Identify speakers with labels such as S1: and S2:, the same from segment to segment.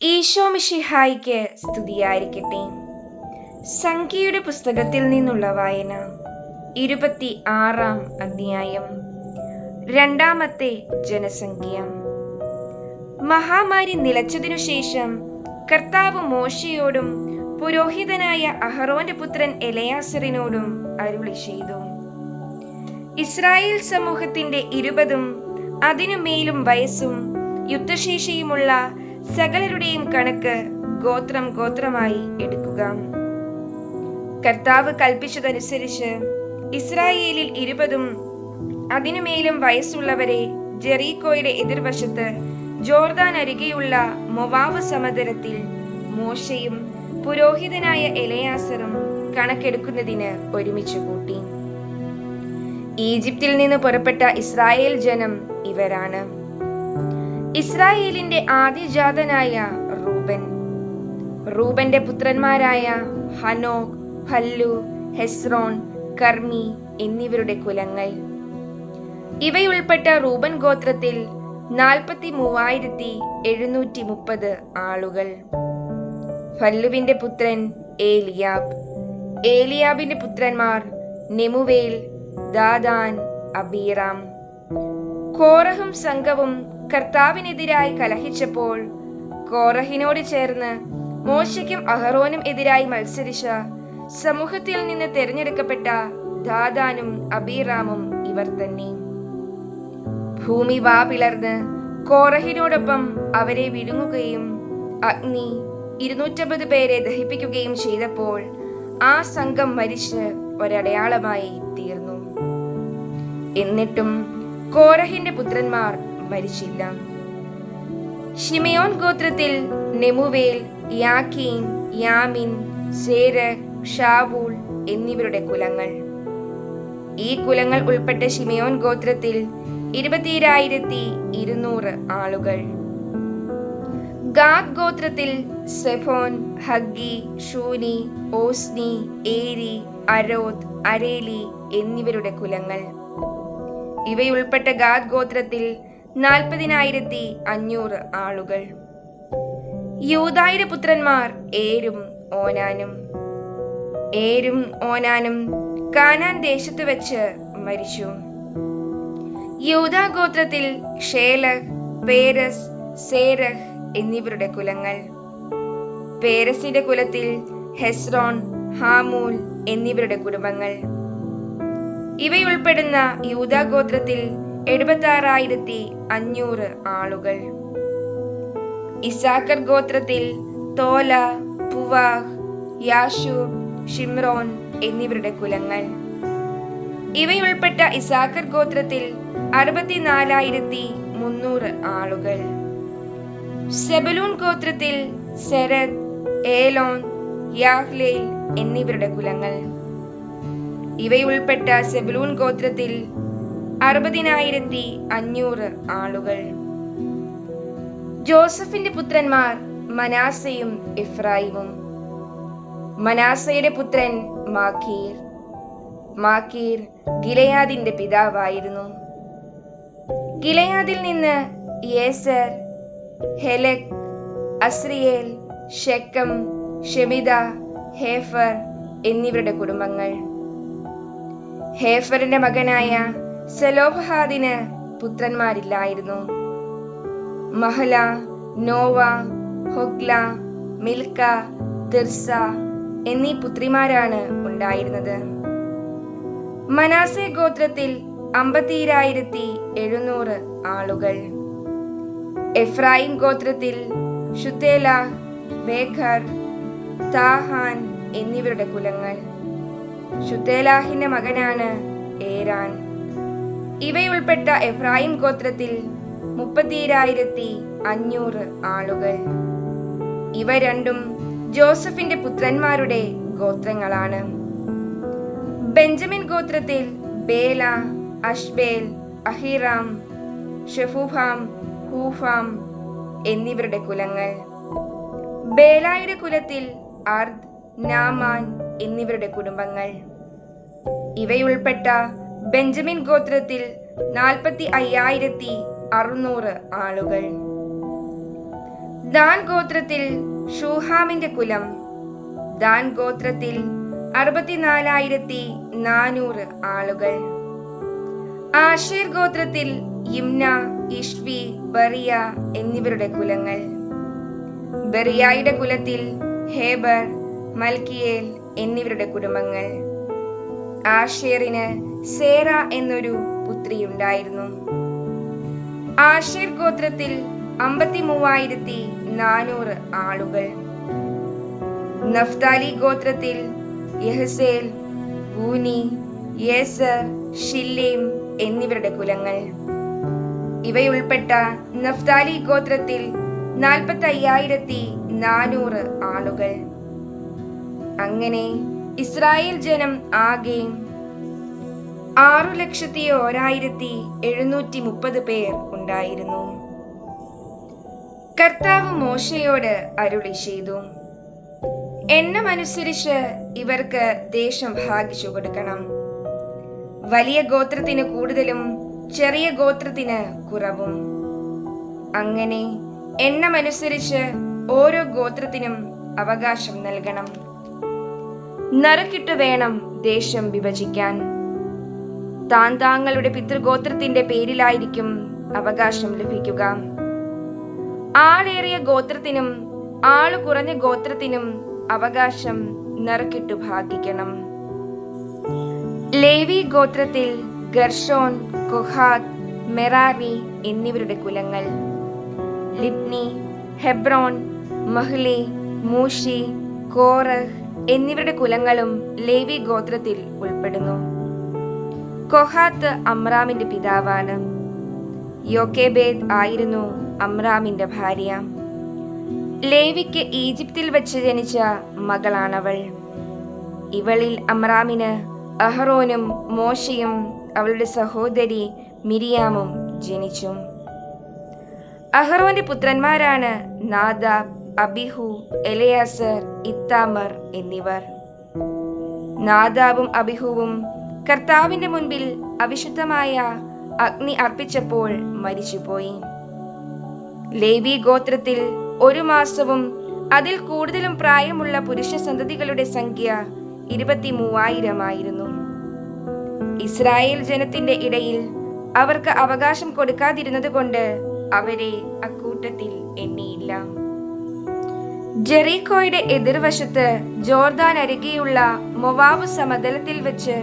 S1: ഈശോ മിശിഹായിക്ക് സ്തുതിയായിരിക്കട്ടെ. സംഖ്യയുടെ പുസ്തകത്തിൽ നിന്നുള്ള വായന 26-ാം അധ്യായം. രണ്ടാമത്തെ ജനസംഖ്യ. മഹാമാരി നിലച്ചതിനു ശേഷം കർത്താവ് മോശയോടും പുരോഹിതനായ അഹറോന്റെ പുത്രൻ എലയാസറിനോടും അരുളി ചെയ്തു. ഇസ്രായേൽ സമൂഹത്തിന്റെ 20 അതിനുമേലും വയസ്സും യുദ്ധശേഷിയുമുള്ള സകലരുടെയും കണക്ക് ഗോത്രം ഗോത്രമായി എടുക്കുക. കർത്താവ് കൽപ്പിച്ചതനുസരിച്ച് ഇസ്രായേലിൽ 20 അതിനുമേലും വയസ്സുള്ളവരെ ജെറീക്കോയുടെ എതിർവശത്ത് ജോർദാൻ അരികെയുള്ള മൊവാബ് സമതലത്തിൽ മോശയും പുരോഹിതനായ എലയാസറും കണക്കെടുക്കുന്നതിന് ഒരുമിച്ച് കൂട്ടി. ഈജിപ്തിൽ നിന്ന് പുറപ്പെട്ട ഇസ്രായേൽ ജനം ഇവരാണ്: ഇസ്രായേലിന്റെ ആദ്യജാതനായ റൂബൻ, റൂബന്റെ പുത്രന്മാരായ ഹനോക്, ഫല്ലു, ഹെസ്രോൻ, കർമ്മി എന്നിവരുടെ കുലങ്ങൾ. ഇവയുൾപ്പെട്ട റൂബൻ ഗോത്രത്തിൽ 43,730 ആളുകൾ. ഫല്ലുവിന്റെ പുത്രൻ ഏലിയാബ്, ഏലിയാബിന്റെ പുത്രന്മാർ നെമുവേൽ, ദാദാൻ, അബീറാം. കോറഹും സംഘവും കർത്താവിനെതിരായി കലഹിച്ചപ്പോൾ കോറഹിനോട് ചേർന്ന് മോശയ്ക്കും അഹറോനും എതിരായി മത്സരിച്ച സമൂഹത്തിൽ നിന്ന് തിരഞ്ഞെടുക്കപ്പെട്ട ദാദാനും അബീറാമും ഇവർ തന്നെ. ഭൂമി വാ പിളർന്ന് കോറഹിനോടൊപ്പം അവരെ വിഴുങ്ങുകയും അഗ്നി 250 പേരെ ദഹിപ്പിക്കുകയും ചെയ്തപ്പോൾ ആ സംഘം മരിച്ച് ഒരടയാളമായി തീർന്നു. എന്നിട്ടും കോറഹിന്റെ പുത്രന്മാർ മരിച്ചില്ല. ശിമയോൻ ഗോത്രത്തിൽ നെമുവേൽ, യാക്കീൻ, യാമിൻ, സേരഹ്, ഷാവൂൾ എന്നിവരുടെ കുലങ്ങൾ. ഈ കുലങ്ങൾ ഉൾപ്പെട്ട ശിമയോൻ ഗോത്രത്തിൽ 22,200 ആളുകൾ. ഗാദ് ഗോത്രത്തിൽ സെഫോൻ, ഹഗ്ഗി, ഷൂനി, ഓസ്നി, ഏരി, അരോത്ത്, അരേലി എന്നിവരുടെ കുലങ്ങൾ. ഇവയുൾപ്പെട്ട ഗാദ് ഗോത്രത്തിൽ 40,500 ആളുകൾ. യൂദായുടെ പുത്രന്മാർ ഏരും ഓനാനും. ഏരും ഓനാനും കാനാൻ ദേശത്ത് വെച്ച് മരിച്ചു. യൂദാ ഗോത്രത്തിൽ ഷേലഹ്, പേരസ്, സേരഹ് എന്നിവരുടെ കുലങ്ങൾ. പേരസിന്റെ കുലത്തിൽ ഹെസ്രോൻ, ഹാമൂൽ എന്നിവരുടെ കുടുംബങ്ങൾ. ഇവയുൾപ്പെടുന്ന യൂദാ ഗോത്രത്തിൽ 76,500 ആളുകൾ. ഇസാക്കർ ഗോത്രത്തിൽ തോല, പുവാഹ്, യാശൂർ, ഷിമ്രോൻ എന്നിവരുടെ കുലങ്ങൾ. ഇവയുൾപ്പെട്ട ഇസാക്കർ ഗോത്രത്തിൽ 64,300 ആളുകൾ. സെബലൂൺ ഗോത്രത്തിൽ സെരദ്, ഏലോൻ, യാഹ്ലേൽ എന്നിവരുടെ കുലങ്ങൾ. ഇവയുൾപ്പെട്ട സെബലൂൺ ഗോത്രത്തിൽ 60,500 ആളുകൾ. ജോസഫിന്റെ പുത്രന്മാർ മനാസയും എഫ്രായിമും. മനാസയുടെ പുത്രൻ മാക്കീർ. മാക്കീർ ഗിലെയാദിന്റെ പിതാവായിരുന്നു. ഗിലെയാദിൽ നിന്ന് യേസർ, ഹെലക്, അസ്രിയേൽ, ഷെക്കം, ഷെമിദ, ഹേഫർ എന്നിവരുടെ കുടുംബങ്ങൾ. ഹേഫറിന്റെ മകനായ സെലോഫഹാദിന് പുത്രന്മാരില്ലായിരുന്നു. മഹല, നോവ, ഹൊഗ്ല, മിൽക്ക, തിർസ എന്നീ പുത്രിമാരാണ് ഉണ്ടായിരുന്നത്. മനാസെ ഗോത്രത്തിൽ 52,700 ആളുകൾ. എഫ്രായിം ഗോത്രത്തിൽ ഷുത്തേല, ബേഖർ, താഹാൻ എന്നിവരുടെ കുലങ്ങൾ. ഷുത്തേലാഹിന്റെ മകനാണ് ഏരാൻ. ഇവയുൾപ്പെട്ട എഫ്രായിം ഗോത്രത്തിൽ 30,500 ആളുകൾ. ഇവ രണ്ടും ജോസഫിന്റെ പുത്രന്മാരുടെ ഗോത്രങ്ങളാണ്. ബെഞ്ചമിൻ ഗോത്രത്തിൽ ബേല, അഷ്ബേൽ, അഹിറാം, ഷെഫുഫാം, ഹൂഫാം എന്നിവരുടെ കുലങ്ങൾ. ബേലായുടെ കുലത്തിൽ അർദ്, നാമാൻ എന്നിവരുടെ കുടുംബങ്ങൾ. ഇവയുൾപ്പെട്ട ബെഞ്ചമിൻ ഗോത്രത്തിൽ 45,600 ആളുകൾ. ദാൻ ഗോത്രത്തിൽ ഷൂഹാമിന്റെ കുലം. ദാൻ ഗോത്രത്തിൽ 64,400 ആളുകൾ. ആശേർ ഗോത്രത്തിൽ യിമ്ന, ഇഷ്വി, ബറിയ എന്നിവരുടെ കുലങ്ങൾ. ബറിയായുടെ കുലത്തിൽ ഹേബർ, മൽക്കിയേൽ എന്നിവരുടെ കുടുംബങ്ങൾ. ആശേറിന് സേറ എന്നൊരു പുത്രിയുണ്ടായിരുന്നു. ആശേർ ഗോത്രത്തിൽ 53,400 ആളുകൾ. നഫ്താലി ഗോത്രത്തിൽ യഹ്സേൽ, ഊനി, യേസർ, ഷില്ലേം എന്നിവരുടെ കുലങ്ങൾ. ഇവയുൾപ്പെട്ട നഫ്താലി ഗോത്രത്തിൽ 45,400 ആളുകൾ. അങ്ങനെ ഇസ്രായേൽ ജനം ആകെ 6,01,730 പേർ ഉണ്ടായിരുന്നു. കർത്താവ് മോശയോട് അരുളി ചെയ്തു, എണ്ണമനുസരിച്ച് ഇവർക്ക് ദേശം ഭാഗിച്ചു കൊടുക്കണം. വലിയ ഗോത്രത്തിന് കൂടുതലും ചെറിയ ഗോത്രത്തിന് കുറവും. അങ്ങനെ എണ്ണമനുസരിച്ച് ഓരോ ഗോത്രത്തിനും അവകാശം നൽകണം. നറുക്കിട്ടു വേണം ദേശം വിഭജിക്കാൻ. താങ്കളുടെ പിതൃഗോത്രത്തിന്റെ പേരിലായിരിക്കും അവകാശം ലഭിക്കുക. ആളേറിയ ഗോത്രത്തിനും ആള് കുറഞ്ഞ ഗോത്രത്തിനും അവകാശം നറുക്കിട്ടു ഭാഗിക്കണം. ലേവി ഗോത്രത്തിൽ ഗർഷോൻ, കൊഹാത്ത്, മെറാറി എന്നിവരുടെ കുലങ്ങൾ. ലിബ്നി, ഹെബ്രോൻ, മഹ്ലി, മൂഷി, കോറഹ് എന്നിവരുടെ കുലങ്ങളും ലേവി ഗോത്രത്തിൽ ഉൾപ്പെടുന്നു. കൊഹാത്ത് അമ്രാമിന്റെ പിതാവാണ്. യോക്കേബേദ് ആയിരുന്നു അമ്രാമിന്റെ ഭാര്യ. ലേവിക്ക് ഈജിപ്തിൽ വെച്ച് ജനിച്ച മകളാണവൾ. ഇവളിൽ അമ്രാമിന് അഹ്റോനും മോശയും അവളുടെ സഹോദരി മിരിയാമും ജനിച്ചു. അഹ്റോന്റെ പുത്രന്മാരാണ് നാദാബ്, അബിഹു, എലയാസർ, ഇത്താമർ എന്നിവർ. നാദാബും അബിഹുവും കർത്താവിന്റെ മുൻപിൽ അവിശുദ്ധമായ അഗ്നി അർപ്പിച്ചപ്പോൾ മരിച്ചുപോയി. ലേവി ഗോത്രത്തിൽ 1 മാസവും അതിൽ കൂടുതലും പ്രായമുള്ള പുരുഷ സന്തതികളുടെ സംഖ്യ 23,000 ആയിരുന്നു. ഇസ്രായേൽ ജനത്തിന്റെ ഇടയിൽ അവർക്ക് അവകാശം കൊടുക്കാതിരുന്നത് കൊണ്ട് അവരെ അക്കൂട്ടത്തിൽ എണ്ണിയില്ല. ജെറീക്കോയുടെ എതിർവശത്ത് ജോർദാൻ അരികെയുള്ള മൊവാബ് സമതലത്തിൽ വെച്ച്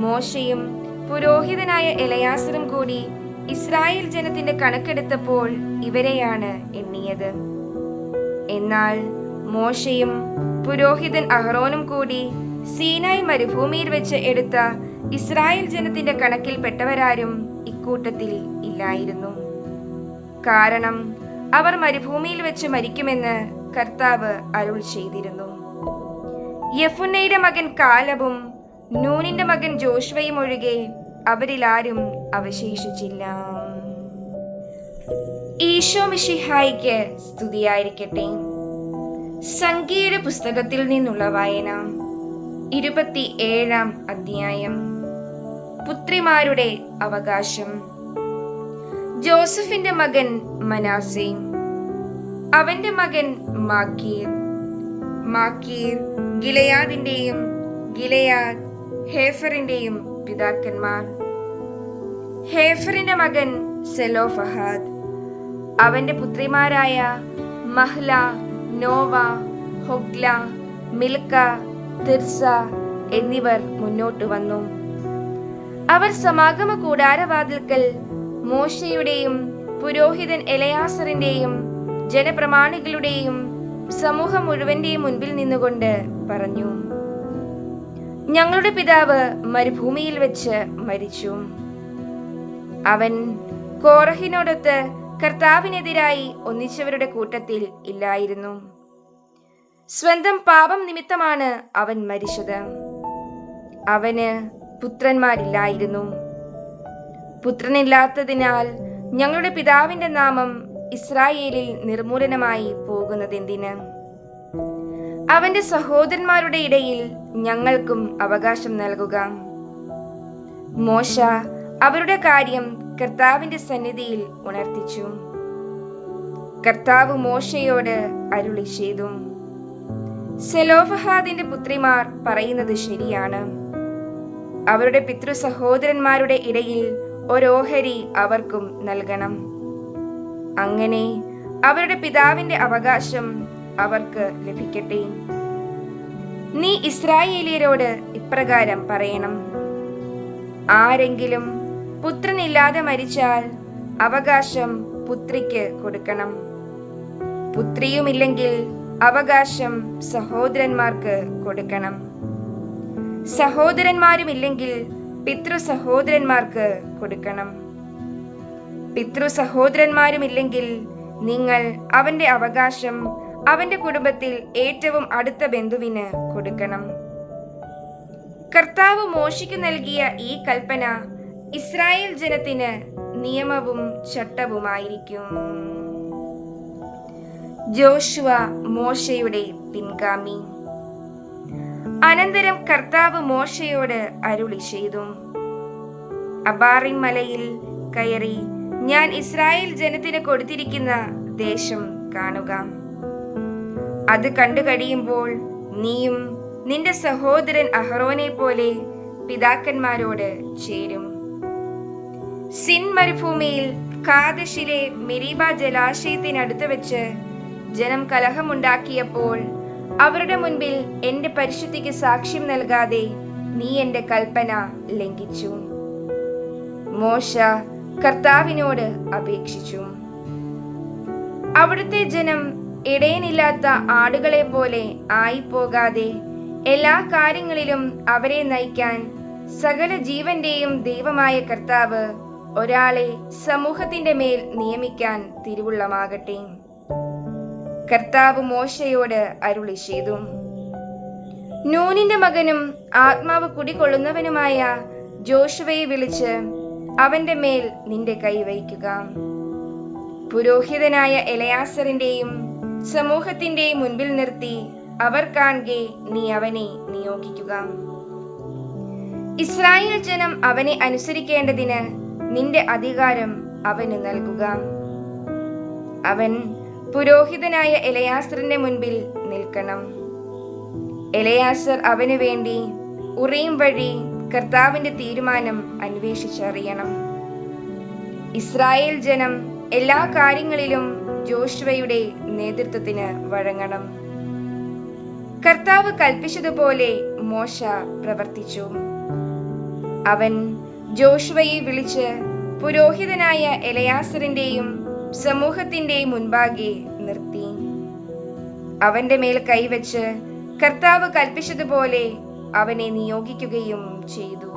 S1: മോശയും പുരോഹിതനായ എലയാസറും കൂടി ഇസ്രായേൽ ജനത്തിന്റെ കണക്കെടുത്തപ്പോൾ ഇവരെയാണ് എണ്ണിയത്. എന്നാൽ മോശയും പുരോഹിതൻ അഹ്റോനും കൂടി സീനായ് മരുഭൂമിയിൽ വെച്ച് എടുത്ത ഇസ്രായേൽ ജനത്തിന്റെ കണക്കിൽപ്പെട്ടവരാരും ഇക്കൂട്ടത്തിൽ ഇല്ലായിരുന്നു. കാരണം അവർ മരുഭൂമിയിൽ വെച്ച് മരിക്കുമെന്ന് കർത്താവ് അരുൾ ചെയ്തിരുന്നു. യെഫുന്നയുടെ മകൻ കാലബും നൂനിന്റെ മകൻ ജോഷുവയും ഒഴികെ അവരിലാരും അവശേഷിച്ചില്ല. ഈശോ മിശിഹായിക്ക് സ്തുതിയായിരിക്കട്ടെ. സംഖ്യയുടെ പുസ്തകത്തിൽ നിന്നുള്ള വായന. 27-ാം അധ്യായം. പുത്രിമാരുടെ അവകാശം. ജോസഫിന്റെ മകൻ മനാസെ, അവന്റെ മകൻ മാക്കീർ. മാക്കീർ ഗിലെയാദിന്റെയും ഗിലെയാദ് ഹേഫറിന്റെയും പിതാക്കന്മാർ. ഹേഫറിന്റെ മകൻ സെലോഫഹാദ്. അവന്റെ പുത്രിമാരായ Mahlah, Nova, Hoglah, Milkha, Tirzah എന്നിവർ മുന്നോട്ട് വന്നു. അവർ സമാഗമ കൂടാരവാതിൽക്കൽ മോശയുടെയും പുരോഹിതൻ എലയാസറിന്റെയും ജനപ്രമാണികളുടെയും സമൂഹം മുഴുവന്റെയും മുൻപിൽ നിന്നുകൊണ്ട് പറഞ്ഞു, ഞങ്ങളുടെ പിതാവ് മരുഭൂമിയിൽ വെച്ച് മരിച്ചു. അവൻ കോറഹിനോടൊത്ത് കർത്താവിനെതിരായി ഒന്നിച്ചവരുടെ കൂട്ടത്തിൽ ഇല്ലായിരുന്നു. സ്വന്തം പാപം നിമിത്തമാണ് അവൻ മരിച്ചത്. അവന് പുത്രന്മാരില്ലായിരുന്നു. പുത്രനില്ലാത്തതിനാൽ ഞങ്ങളുടെ പിതാവിന്റെ നാമം ഇസ്രായേലിൽ നിർമൂലനമായി പോകുന്നതെന്തിന്? അവന്റെ സഹോദരന്മാരുടെ ഇടയിൽ ഞങ്ങൾക്കും അവകാശം നൽകുക. മോശ അവരുടെ കാര്യം കർത്താവിന്റെ സന്നിധിയിൽ ഉണർത്തിച്ചു. കർത്താവ് മോശയോട് അരുളി ചെയ്തു, സെലോഫഹാദിന്റെ പുത്രിമാർ പറയുന്നത് ശരിയാണ്. അവരുടെ പിതൃ സഹോദരന്മാരുടെ ഇടയിൽ ഒരോഹരി അവർക്കും നൽകണം. അങ്ങനെ അവരുടെ പിതാവിന്റെ അവകാശം അവർക്ക് ലഭിക്കട്ടെ. നീ ഇസ്രായേലിയരോട് ഇപ്രകാരം പറയണം: ആരെങ്കിലും പുത്രനില്ലാതെ മരിച്ചാൽ അവകാശം പുത്രിക്ക് കൊടുക്കണം. പുത്രിയുമില്ലെങ്കിൽ അവകാശം സഹോദരന്മാർക്ക് കൊടുക്കണം. സഹോദരന്മാരുമില്ലെങ്കിൽ പിതൃ സഹോദരന്മാർക്ക് കൊടുക്കണം. പിതൃ സഹോദരന്മാരുമില്ലെങ്കിൽ നിങ്ങൾ അവന്റെ അവകാശം അവന്റെ കുടുംബത്തിൽ ഏറ്റവും അടുത്ത ബന്ധുവിന് കൊടുക്കണം. കർത്താവ് മോശയ്ക്ക് നൽകിയ ഈ കൽപ്പന ഇസ്രായേൽ ജനത്തിന് നിയമവും ചട്ടവുമായിരിക്കും. ജോഷുവ മോശയുടെ പിൻഗാമി. അനന്തരം കർത്താവ് മോശയോട് അരുളി ചെയ്തു, അബാറിം മലയിൽ കയറി ഞാൻ ഇസ്രായേൽ ജനത്തിന് കൊടുത്തിരിക്കുന്ന ദേശം കാണുക. അത് കണ്ടു കഴിയുമ്പോൾ നീയും നിന്റെ സഹോദരൻ അഹറോനെ പോലെ പിതാക്കന്മാരോട് ചേരും. സിൻ മരുഭൂമിയിൽ കാദശിലെ മെരീബ ജലാശയത്തിനടുത്ത് വെച്ച് ജനം കലഹമുണ്ടാക്കിയപ്പോൾ അവരുടെ മുൻപിൽ എന്റെ പരിശുദ്ധിക്ക് സാക്ഷ്യം നൽകാതെ നീ എന്റെ കൽപ്പന ലംഘിച്ചു. മോശ കർത്താവിനോട് അപേക്ഷിച്ചു. അവിടുത്തെ ജനം ഇടയനില്ലാത്ത ആടുകളെ പോലെ ആയിപ്പോകാതെ എല്ലാ കാര്യങ്ങളിലും അവരെ നയിക്കാൻ സകല ജീവന്റെയും ദൈവമായ കർത്താവ് ഒരാളെ സമൂഹത്തിന്റെ മേൽ നിയമിക്കാൻ തിരുവുള്ളമാകട്ടെ. കർത്താവ് മോശയോട് അരുളി ചെയ്തു, നൂനിന്റെ മകനും ആത്മാവ് കുടികൊള്ളുന്നവനുമായ ജോഷുവയെ വിളിച്ച് അവന്റെ മേൽ നിന്റെ കൈ വയ്ക്കുക. പുരോഹിതനായ എലയാസറിന്റെയും സമൂഹത്തിന്റെയും മുൻപിൽ നിർത്തി അവർ കാണെ നീ അവനെ നിയോഗിക്കുക. ഇസ്രായേൽ ജനം അവനെ അനുസരിക്കേണ്ടതിന് നിന്റെ അധികാരം അവന് നൽകുക. അവൻ പുരോഹിതനായ എലയാസറിന്റെ മുൻപിൽ നിൽക്കണം. എലയാസർ അവന് വേണ്ടി ഉറീം വഴി കർത്താവിന്റെ തീരുമാനം അന്വേഷിച്ചറിയണം. ഇസ്രായേൽ ജനം എല്ലാ കാര്യങ്ങളിലും ജോഷുവയുടെ നേതൃത്വത്തിന് വഴങ്ങണം. കർത്താവ് കൽപ്പിച്ചതുപോലെ മോശ പ്രവർത്തിച്ചു. അവൻ ജോഷുവയെ വിളിച്ച് പുരോഹിതനായ എലയാസറിന്റെയും സമൂഹത്തിന്റെയും മുൻപാകെ നിർത്തി. അവന്റെ മേൽ കൈവച്ച് കർത്താവ് കൽപ്പിച്ചതുപോലെ അവനെ നിയോഗിക്കുകയും ചെയ്തു.